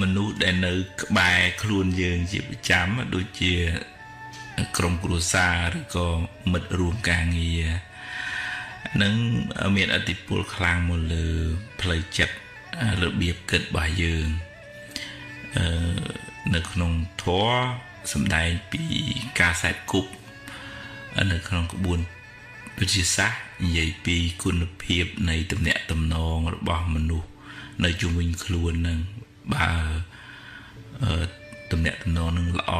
មនុស្សដែលនៅក្បែរខ្លួនយើងជាប្រចាំដូចជាក្រុមគ្រួសារឬក៏មិត្តរួមការងារនឹងមានឥទ្ធិពលខ្លាំងមកលើផ្លូវចិត្តរបៀបគិតរបស់យើងនៅក្នុងធម៌សម្ដែងពីការសេពគប់នៅក្នុងក្បួនវិទ្យាសាស្ត្រនិយាយពីគុណភាពនៃទំនាក់ទំនងរបស់មនុស្សនៅជុំវិញខ្លួននឹងបើទំនាក់ទំនងនឹងល្អ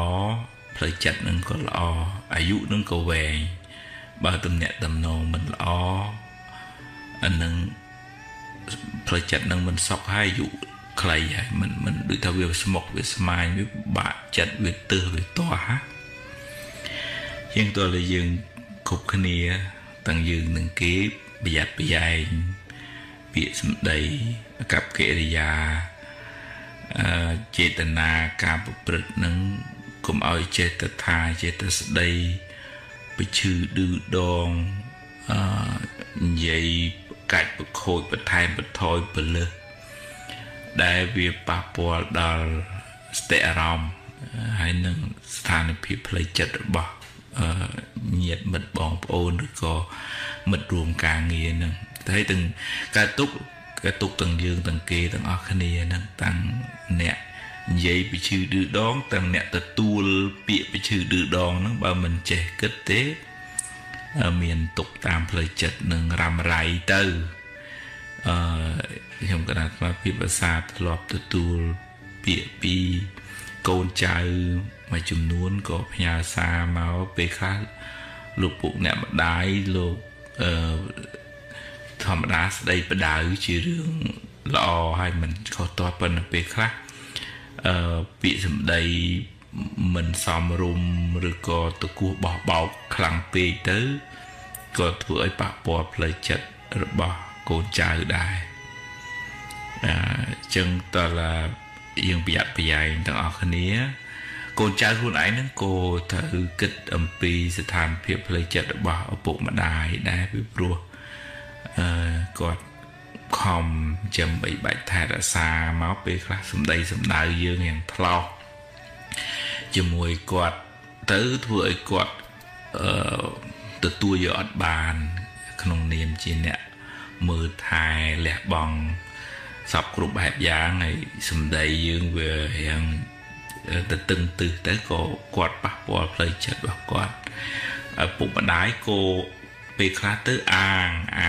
ផ្លូវចិត្តនឹងក៏ល្អអាយុនឹងក៏វែងបើទំនាក់ទំនងមិនល្អអានឹងផ្លូវចិត្តនឹងមិនសុខហើយអាយុខ្លីហើយមិនដូចថាវាស្មុគវាស្មាញវាបាក់ចិត្តវាទើសវាទាស់ជាងតើយើងគ្រប់គ្នាទាំងយើងនឹងគេប្រយ័ត្នប្រយែងពាក្យសម្ដីអាកប្បកិរិយាចេតនាការប្រព្រឹត្តនឹងកុំឲ្យចេតថាចេតស្ដីពិឈឺឌឺដងនិយាយកាច់ប្រខូចបន្ថែមបន្ថយពលឹះដែលវាប៉ះពាល់ដល់ស្ថិរអារម្មណ៍ហើយនឹងស្ថានភាពផ្លូវចិត្តរបស់ញាតិមិត្តបងប្អូនឬក៏មិត្តរួមការងារនឹងតែទាំងការទុកទាំងយើងទាំងគេទាំងអស់គ្នានឹងតាំងអ្នកនិយាយពិឈឺឌឺដងទាំងអ្នកទទួលពាក្យពិឈឺឌឺដងហ្នឹងបើមិនចេះគិតទេមានទុកតាមផ្លូវចិត្តនឹងរ៉ាំរ៉ៃទៅខ្ញុំគណៈថាពីភាសាធ្លាប់ទទួលពាក្យពីកូនចៅមួយចំនួនក៏ផ្ញើសារមកពេលខ្លះលោកពុកអ្នកម្ដាយលោកធម្មតាស្ដីបដៅជារឿងល្អហើយមិនខុសទាស់ប៉ុន្តែពេលខ្លះពាក្យសម្ដីមិនសមរម្យឬក៏តគោះបោះបោកខ្លាំងពេកទៅក៏ធ្វើឲ្យប៉ះពាល់ផ្លូវចិត្តរបស់កូនចៅដែរអញ្ចឹងតើយើងប្រយ័ត្នប្រយែងទាំងអស់គ្នាកូនចៅខ្លួនឯងហ្នឹងក៏ត្រូវគិតអំពីស្ថានភាពផ្លូវចិត្តរបស់ឪពុកម្ដាយដែរពីព្រោះគាត់ខំចាំបីបាច់ថែរក្សាមកពេលខ្លះសម្ដីសម្ដៅយើងយ៉ាងថ្លោសជាមួយគាត់ទៅធ្វើឲ្យគាត់ទទួលយកអត់បានក្នុងនាមជាអ្នកមើលថែលះបង់សពគ្រប់បែបយ៉ាងហើយសម្ដីយើងវាយ៉ាងទៅតឹងទឹះទៅក៏គាត់ប៉ះពាល់ផ្លូវចិត្តរបស់គាត់ឪពុកម្ដាយក៏ពេលខ្លះទៅអា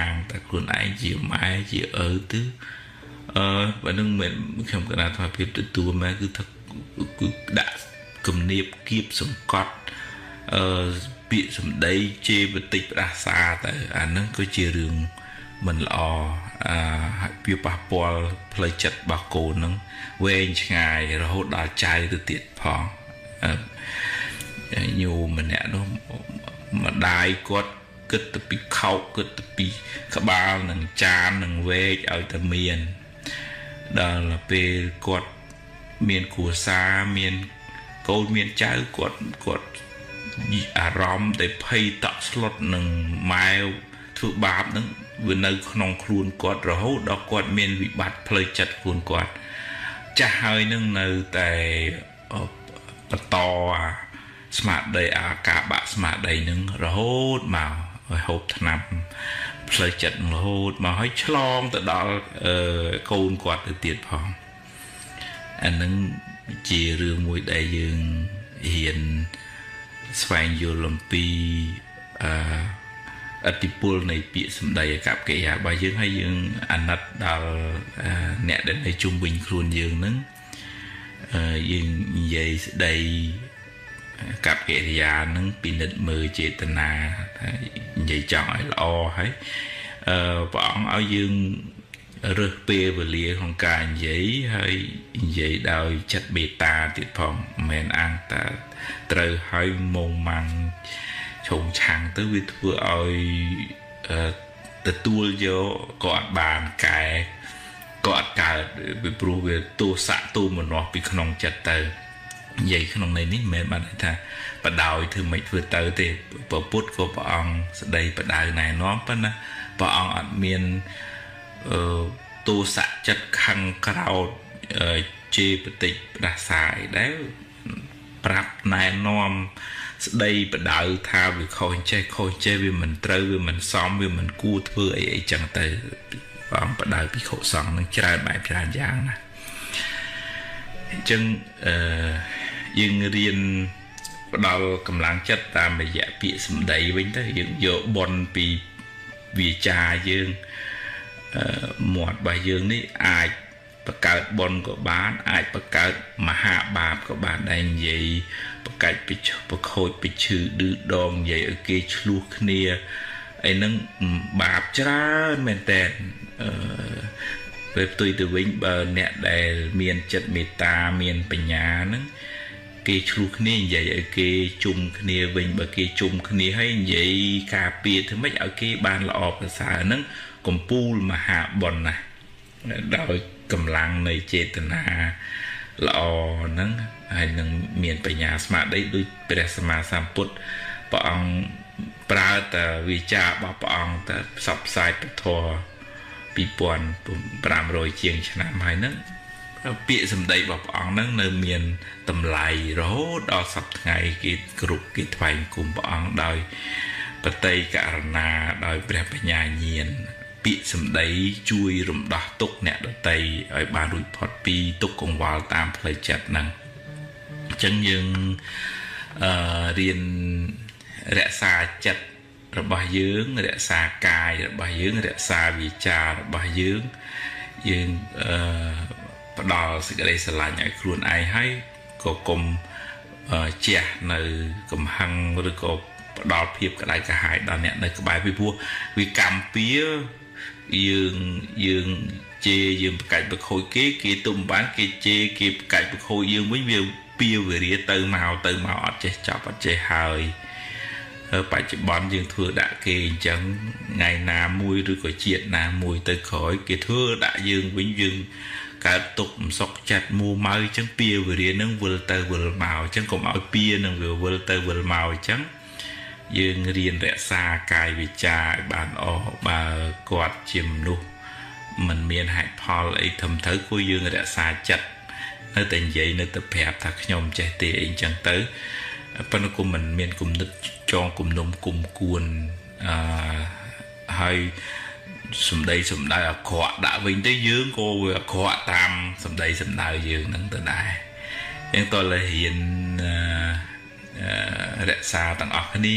ងតែខ្លួនឯងជាម៉ែជាឪទៅបើនឹងមិនខ្ញុំគណៈថាភាពទទួលម៉ែគឺថាគឺដាក់គំនាបគៀបសង្កត់ពាក្យសម្ដីជេរបន្តិចផ្ដាសាទៅអាហ្នឹងក៏ជារឿងមិនល្អវាប៉ះពាល់ផ្លូវចិត្តរបស់កូនហ្នឹងវែងឆ្ងាយរហូតដល់ចៅទៅទៀតផងញោមម្នាក់នោះម្ដាយគាត់គិតទៅពីខោកគិតទៅពីក្បាលនឹងចាននឹងវែកឲ្យតែមានដល់ពេលគាត់មានគ្រួសារមានកូនមានចៅគាត់អារម្មណ៍ដែលភ័យតក់ស្លុតនឹងម៉ែធ្វើបាបនឹងវានៅក្នុងខ្លួនគាត់រហូតដល់គាត់មានវិបត្តិផ្លូវចិត្តខ្លួនគាត់ចាស់ហើយនឹងនៅតែបន្តស្មារតីការបាក់ស្មារតីនឹងរហូតមកឲ្យហូបថ្នាំផ្លូវចិត្តរហូតមកឲ្យឆ្លងទៅដល់កូនគាត់ទៅទៀតផងអានឹងជារឿងមួយដែលយើងហ៊ានស្វែងយល់អំពីឥទ្ធិពលនៃពាក្យសម្ដីអាកប្បកិរិយារបស់យើងហើយយើងអាណិតដល់អ្នកដែលនៅជុំវិញខ្លួនយើងហ្នឹងយើងនិយាយស្ដីកប្បកិរិយាហ្នឹងពិនិត្យមើលចេតនាថានិយាយចង់ឲ្យល្អហើយព្រះអង្គឲ្យយើងរើសពេលវេលាក្នុងការនិយាយហើយនិយាយដោយចិត្តមេត្តាទៀតផងមិនមែនអាងតែត្រូវឲ្យមុងម៉ាំងឆោងឆាំងទៅវាធ្វើឲ្យទទួលយកក៏អត់បានកែក៏អត់កើតពីព្រោះវាទោសៈទូមនោះពីក្នុងចិត្តទៅនិយាយក្នុងន័យនេះមិនមែនបានថាបដ ாய் ធ្វើមិនធ្វើទៅទេព្រះពុទ្ធក៏ព្រះអង្គស្ដីបដៅណែនាំប៉ុន្តែព្រះអង្គអត់មានទោសៈចិត្តខឹងក្រោធ ជេរបតិចផ្ដាសាយដែលប្រាប់ណែនាំស្ដីបដៅថាវាខុសចេះវាមិនត្រូវវាមិនសមវាមិនគួរធ្វើអីចឹងទៅព្រះអង្គបដៅភិក្ខុសង្ឃនឹងច្រើនបែបច្រើនយ៉ាងណាអញ្ចឹងយើងរៀនផ្ដល់កម្លាំងចិត្តតាមរយៈពាក្យសម្ដីវិញទៅយើងយកបុណ្យពីវាចាយើងមាត់របស់យើងនេះអាចបង្កើតបុណ្យក៏បានអាចបង្កើតមហាបាបក៏បានដែរនិយាយបង្កាច់ប្រខូចពីឈឺឌឺដងនិយាយឲ្យគេឆ្លោះគ្នាអីហ្នឹងបាបច្រើនមែនតើពេលផ្ទុយទៅវិញបើអ្នកដែលមានចិត្តមេត្តាមានបញ្ញាហ្នឹងគេឆ្លោះគ្នានិយាយឲ្យគេជុំគ្នាវិញបើគេជុំគ្នាហើយនិយាយការពារធ្វើម៉េចឲ្យគេបានល្អប្រសើរហ្នឹងកំពូលមហាបុណ្យណាដោយកម្លាំងនៃចេតនាល្អហ្នឹងហើយនឹងមានបញ្ញាស្មារតីដូចព្រះសម្មាសម្ពុទ្ធព្រះអង្គប្រើតែវិចាររបស់ព្រះអង្គទៅផ្សព្វផ្សាយពធ2500ជាងឆ្នាំហើយហ្នឹងពាក្យសម្ដីរបស់ព្រះអង្គហ្នឹងនៅមានតម្លៃរហូតដល់សប្តាហ៍ថ្ងៃគេគ្រប់គេថ្វាយគុំព្រះអង្គដោយបតីករណាដោយព្រះបញ្ញាញាណពាក្យសម្ដីជួយរំដោះទុក្ខអ្នកដទៃឲ្យបានរួចផុតពីទុក្ខកង្វល់តាមផ្លូវចិត្តហ្នឹងអញ្ចឹងយើងរៀនរក្សាចិត្តរបស់យើងរក្សាកាយរបស់យើងរក្សាវាចារបស់យើងផ្ដល់សេចក្តីស្រឡាញ់ឲ្យខ្លួនឯងហើយក៏កុំជះនៅកំហឹងឬក៏ផ្ដល់ភាពក្តៅក្រហាយដល់អ្នកនៅក្បែរពីព្រោះវាកម្មពៀយើងជេរយើងប្រកាច់ប្រខូចគេទុំបានគេជេរគេប្រកាច់ប្រខូចយើងវិញវាពៀវេរាទៅមកអត់ចេះចប់អត់ចេះហើយបច្ចុប្បន្នយើងធ្វើដាក់គេអញ្ចឹងថ្ងៃណាមួយឬក៏ជាតិណាមួយទៅក្រោយគេធ្វើដាក់យើងវិញយើងកើតទុកមិនសុខចិត្តមួម៉ៅអញ្ចឹងពៀវេរានឹងវិលទៅវិលមកអញ្ចឹងកុំឲ្យពៀនឹងវាវិលទៅវិលមកអញ្ចឹងយើងរៀនរក្សាកាយវិចារឲ្យបានអស់បើគាត់ជាមនុស្សមិនមានហេតុផលអីធំត្រូវគួរយើងរក្សាចិត្តនៅតែនិយាយនៅតែប្រាប់ថាខ្ញុំចេះទេអីអញ្ចឹងទៅប៉ុន្តែគុំមិនមានគំនិតចងគំនុំគុំគួនហើយសម្ដីសម្ដៅអាក្រក់ដាក់វិញទៅយើងក៏វាអាក្រក់តាមសម្ដីសម្ដៅយើងនឹងទៅដែរអញ្ចឹងតើរៀនរក្សាទាំងអស់គ្នា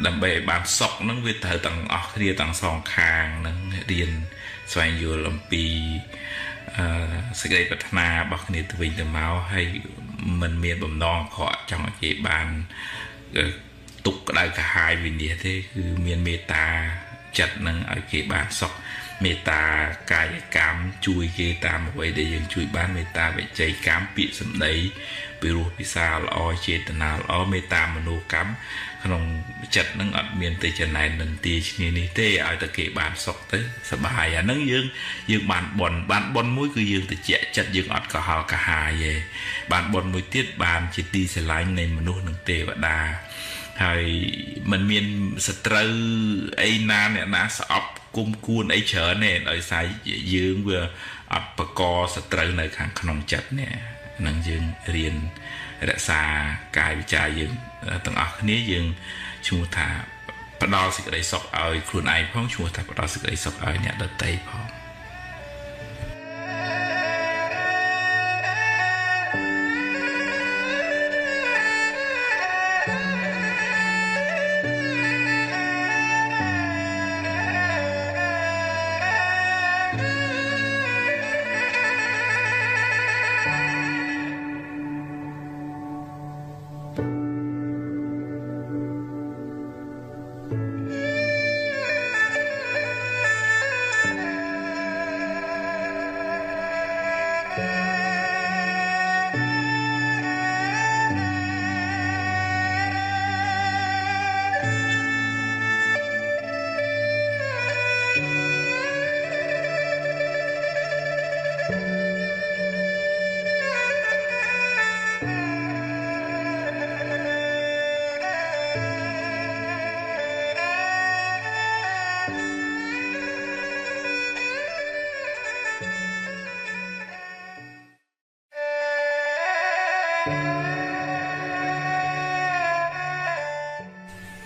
ដើម្បីឲ្យបានសុខហ្នឹងវាត្រូវទាំងអស់គ្នាទាំងសងខាងហ្នឹងរៀនស្វែងយល់អំពីសេចក្តីប្រាថ្នារបស់គ្នាទៅវិញទៅមកហើយមិនមានបំណងអាក្រក់ចង់ឲ្យគេបានទុកក្តៅក្រហាយវិនិច្ឆ័យទេគឺមានមេត្តាចិត្តនឹងឲ្យគេបានសុខមេត្តាកាយកម្មជួយគេតាមអ្វីដែលយើងជួយបានមេត្តាវិច័យកម្មពាក្យសម្ដីពីរោះពិសាល្អចេតនាល្អមេត្តាមនោកម្មក្នុងចិត្តនឹងអត់មានទៅចំណែននឹងទីឈ្នានេះទេឲ្យតែគេបានសុខទៅសប្បាយអាហ្នឹងយើងបានបនមួយគឺយើងតិចចិត្តយើងអត់កុហកកាហាយទេបានបនមួយទៀតបានជាទីស្រឡាញ់នៃមនុស្សនិងទេវតាហើយมันមានសត្រូវអីណាអ្នកណាស្អប់គុំគួនអីច្រើនទេដោយសារយើងវាអត់បកសត្រូវនៅខាងក្នុងចិត្តនេះនឹងយើងរៀនរក្សាកាយវិចារយើងទាំងអស់គ្នាយើងឈ្មោះថាផ្ដល់សេចក្តីសុខឲ្យខ្លួនឯងផងឈ្មោះថាផ្ដល់សេចក្តីសុខឲ្យអ្នកដទៃផង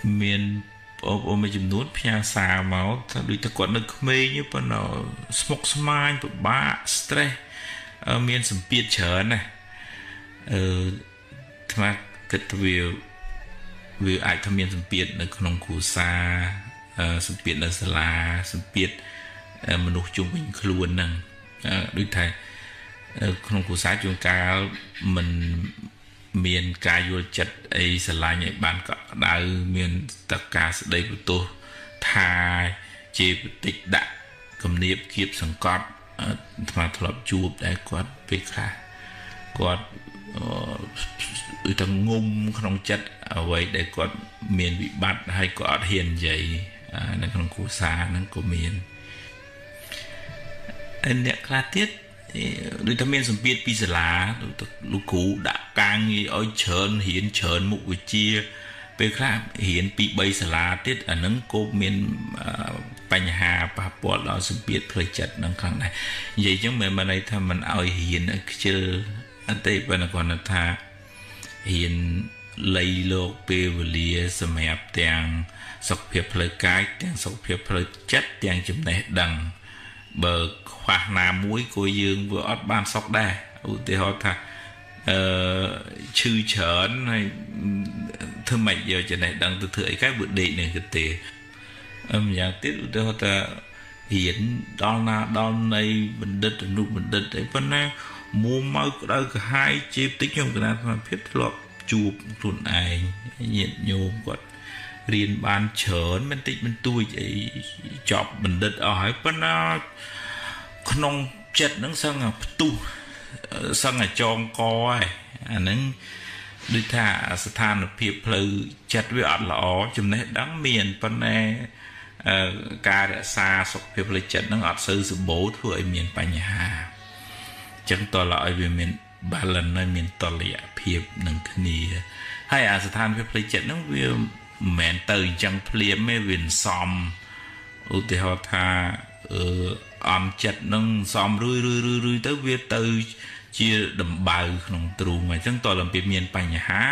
miền ở mấy chấm nút phía xa máu ta đôi ta còn được mê như bên nó smoke smile ba stress miền sầm piệt chở này mà cái việc ai tham miền sầm piệt ởក្នុងគ្រួសារsầm piệtនៅសាលាsầm piệtមនុស្សជុំវិញខ្លួនហ្នឹងដូចថាក្នុងគ្រួសារជួនកាលមិនមានការយល់ចិត្តអីស្រឡាញ់ឲ្យបានកក់ក្ដៅមានតការស្ដីបន្ទោសថាជាបតិចដាក់គំនាបគៀបសង្កត់ថ្មធ្លាប់ជួបដែលគាត់ពេលខ្លះគាត់ដូចតែងុំក្នុងចិត្តអ្វីដែលគាត់មានវិបត្តិហើយក៏អត់ហ៊ាននិយាយនៅក្នុងគ្រួសារហ្នឹងក៏មានអ្នកខ្លះទៀតដូចតែមានសម្ពាធពីសាលាលោកគ្រូដាក់ការងារឲ្យច្រើនរៀនច្រើនមុខវិជ្ជាពេលខ្លះរៀនពី3សាលាទៀតអាហ្នឹងក៏មានបញ្ហាប៉ះពាល់ដល់សម្ពាធផ្លូវចិត្តហ្នឹងខ្លាំងដែរនិយាយចឹងមិនន័យថាមិនឲ្យរៀនខ្ជិលអត់ទេប៉ុន្តែគាត់ថារៀនលៃលោកពេលវេលាសម្រាប់ទាំងសុខភាពផ្លូវកាយទាំងសុខភាពផ្លូវចិត្តទាំងចំណេះដឹងបើខ្វះណាមួយក៏យើងវាអត់បានសុខដែរឧទាហរណ៍ថាឈឺច្រើនហើយធ្វើម៉េចយកចំណេះដឹងទៅធ្វើអីក៏វាដេកនឹងទេយ៉ាងទៀតឧទាហរណ៍ថារៀនដល់ណាដល់នៃបណ្ឌិតអនុបណ្ឌិតអីប៉ុន្តែមួមកក្តៅក្រហាយជាបន្តិចខ្ញុំគណៈសមភាពធ្លាប់ជួបខ្លួនឯងញាតិញោមគាត់រៀនបានច្រើនមិនតិចមិនទួចអីចប់បណ្ឌិតអស់ហើយប៉ុន្តែក្នុងចិត្តហ្នឹងសឹងផ្ទុះសឹងចងកហើយអាហ្នឹងដូចថាស្ថានភាពផ្លូវចិត្តវាអត់ល្អចំណេះដឹងមានប៉ុន្តែការរក្សាសុខភាពផ្លូវចិត្តហ្នឹងអត់សូវសម្បូរធ្វើឲ្យមានបញ្ហាចឹងតើឲ្យវាមាន balance ហើយមានតុល្យភាពនឹងគ្នាហើយអាស្ថានភាពផ្លូវចិត្តហ្នឹងវាមិនមែនទៅអញ្ចឹងភ្លាមទេវាសំឧទាហរណ៍ថាអន់ចិត្តនឹងសំរឿយទៅវាទៅជាដំបៅក្នុងទ្រូងអញ្ចឹងតើពីមានបញ្ហា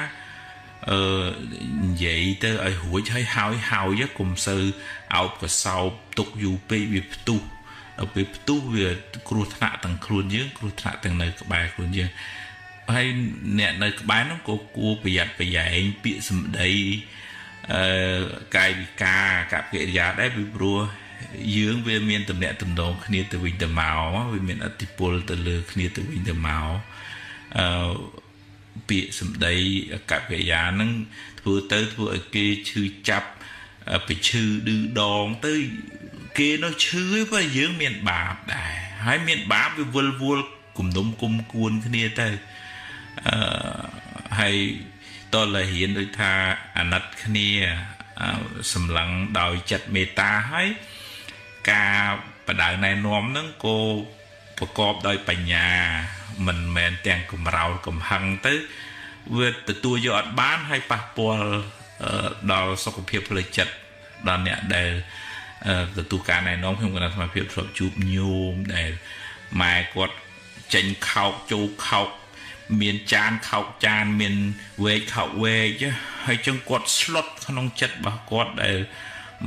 និយាយទៅឲ្យរួចហើយកុំសូវអោបកសោបទុកយូរពេកវាផ្ទុះដល់ពេលផ្ទុះវាគ្រោះថ្នាក់ទាំងខ្លួនយើងគ្រោះថ្នាក់ទាំងនៅក្បែរខ្លួនយើងហើយអ្នកនៅក្បែរនោះក៏គួរប្រយ័ត្នប្រយែងពាក្យសម្ដីកាយវិការកប្បកិរិយាដែរពីព្រោះយើងវាមានតំណែងតំណងគ្នាទៅវិញទៅមកវាមានឥទ្ធិពលទៅលើគ្នាទៅវិញទៅមកពាក្យសម្ដីកប្បកិរិយាហ្នឹងធ្វើឲ្យគេឈឺចាប់ពីឈឺឌឺដងទៅគេនោះឈឺឯងបើយើងមានបាបដែរហើយមានបាបវាវល់គំនុំគុំគួនគ្នាទៅហើយតលហ៊ានដូចថាអាណិតគ្នាសម្លឹងដោយចិត្តមេត្តាហើយការបដៅណែនាំហ្នឹងក៏ប្រកបដោយបញ្ញាមិនមែនទាំងកំរោលកំហឹងទៅវាទទួលយកអត់បានហើយប៉ះពាល់ដល់សុខភាពផ្លូវចិត្តដល់អ្នកដែលទទួលការណែនាំខ្ញុំគណៈសមាភិបធ្លាប់ជួបញោមដែលម៉ែគាត់ចេញខោកចូលខោកមានចានខោកចានមានវែកខោកវែកហើយចឹងគាត់ស្លុតក្នុងចិត្តរបស់គាត់ដែល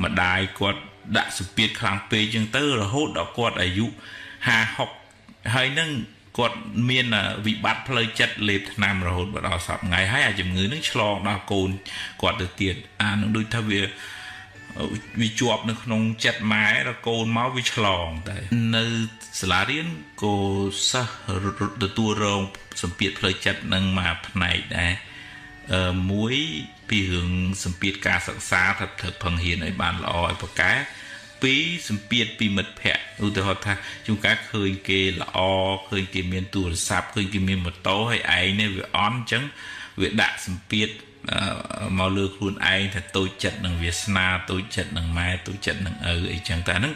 ម្ដាយគាត់ដាក់សម្ពាធខ្លាំងពេកចឹងទៅរហូតដល់គាត់អាយុ50-60ហើយនឹងគាត់មានវិបត្តិផ្លូវចិត្តលេបថ្នាំរហូតដល់សប្តាហ៍ថ្ងៃហើយអាជំងឺនឹងឆ្លងដល់កូនគាត់ទៅទៀតអានឹងដូចថាវាជាប់នៅក្នុងចិត្តម៉ែដល់កូនមកវាឆ្លងតែនៅសាលារៀនក៏សិស្សទទួលរងសម្ពាធផ្លូវចិត្តនឹងមកផ្នែកដែរមួយពីរឿងសម្ពាធការសិក្សាថាត្រូវផឹងហ៊ានឲ្យបានល្អឲ្យប្រកែពីរសម្ពាធពីមិត្តភ័ក្តិឧទាហរណ៍ថាជួនកាលឃើញគេល្អឃើញគេមានទូរស័ព្ទឃើញគេមានម៉ូតូហើយឯងនេះវាអន់អញ្ចឹងវាដាក់សម្ពាធមកលើខ្លួនឯងថាតូចចិត្តនឹងវាសនាតូចចិត្តនឹងម៉ែតូចចិត្តនឹងឪអីចឹងតែហ្នឹង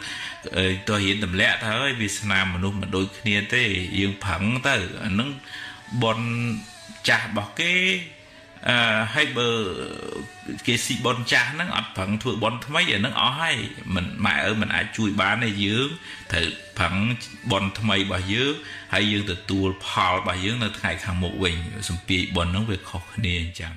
តើហ៊ានទម្លាក់ទៅហើយវាសនាមនុស្សមិនដូចគ្នាទេយើងប្រឹងទៅអាហ្នឹងបនចាស់របស់គេហើយបើគេស៊ីបនចាស់ហ្នឹងអត់ប្រឹងធ្វើបនថ្មីអាហ្នឹងអស់ហើយមិនម៉ែឪមិនអាចជួយបានទេយើងត្រូវប្រឹងបនថ្មីរបស់យើងហើយយើងទទួលផលរបស់យើងនៅថ្ងៃខាងមុខវិញសម្ពាយបនហ្នឹងវាខុសគ្នាអញ្ចឹង